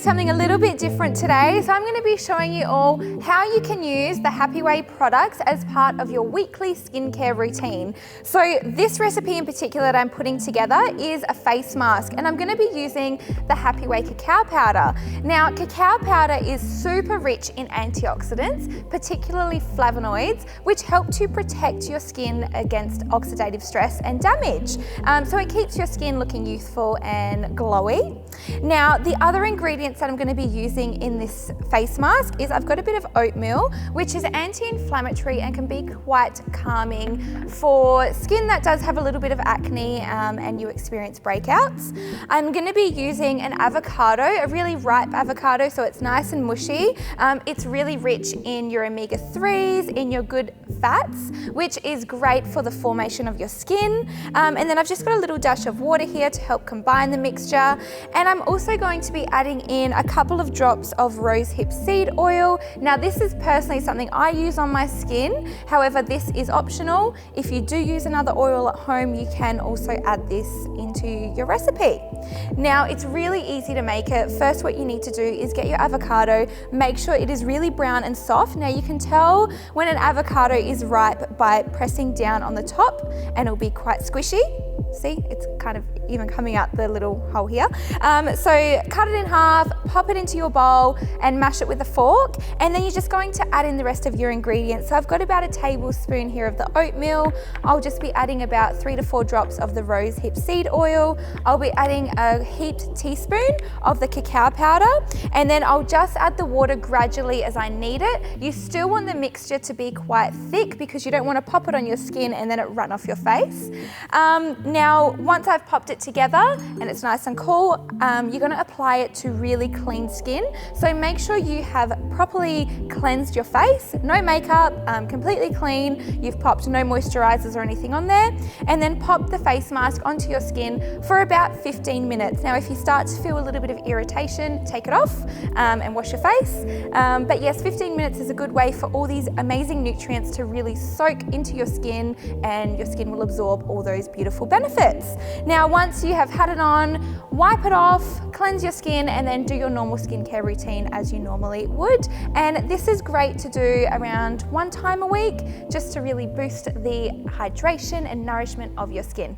something a little bit different today. So I'm going to be showing you all how you can use the Happy Way products as part of your weekly skincare routine. So this recipe in particular that I'm putting together is a face mask, and I'm going to be using the Happy Way Cacao Powder. Now, cacao powder is super rich in antioxidants, particularly flavonoids, which help to protect your skin against oxidative stress and damage. So it keeps your skin looking youthful and glowy. Now, the other ingredients that I'm going to be using in this face mask is I've got a bit of oatmeal, which is anti-inflammatory and can be quite calming for skin that does have a little bit of acne and you experience breakouts. I'm going to be using an avocado, a really ripe avocado, so it's nice and mushy. It's really rich in your omega-3s, in your good fats, which is great for the formation of your skin. And then I've just got a little dash of water here to help combine the mixture. And I'm also going to be adding in a couple of drops of rosehip seed oil. Now, this is personally something I use on my skin. However, this is optional. If you do use another oil at home, you can also add this into your recipe. Now, it's really easy to make it. First, what you need to do is get your avocado, make sure it is really brown and soft. Now, you can tell when an avocado is ripe by pressing down on the top, and it'll be quite squishy. See, it's kind of even coming out the little hole here. So cut it in half, pop it into your bowl and mash it with a fork. And then you're just going to add in the rest of your ingredients. So I've got about a tablespoon here of the oatmeal. I'll just be adding about 3 to 4 drops of the rosehip seed oil. I'll be adding a heaped teaspoon of the cacao powder. And then I'll just add the water gradually as I need it. You still want the mixture to be quite thick because you don't want to pop it on your skin and then it run off your face. Now, once I've popped it together and it's nice and cool, you're going to apply it to really clean skin. So make sure you have properly cleansed your face, no makeup, completely clean. You've popped no moisturizers or anything on there, and then pop the face mask onto your skin for about 15 minutes. Now, if you start to feel a little bit of irritation, take it off and wash your face. But yes, 15 minutes is a good way for all these amazing nutrients to really soak into your skin, and your skin will absorb all those beautiful benefits. Now, once you have had it on, wipe it off, cleanse your skin, and then do your normal skincare routine as you normally would. And this is great to do around 1 time a week, just to really boost the hydration and nourishment of your skin.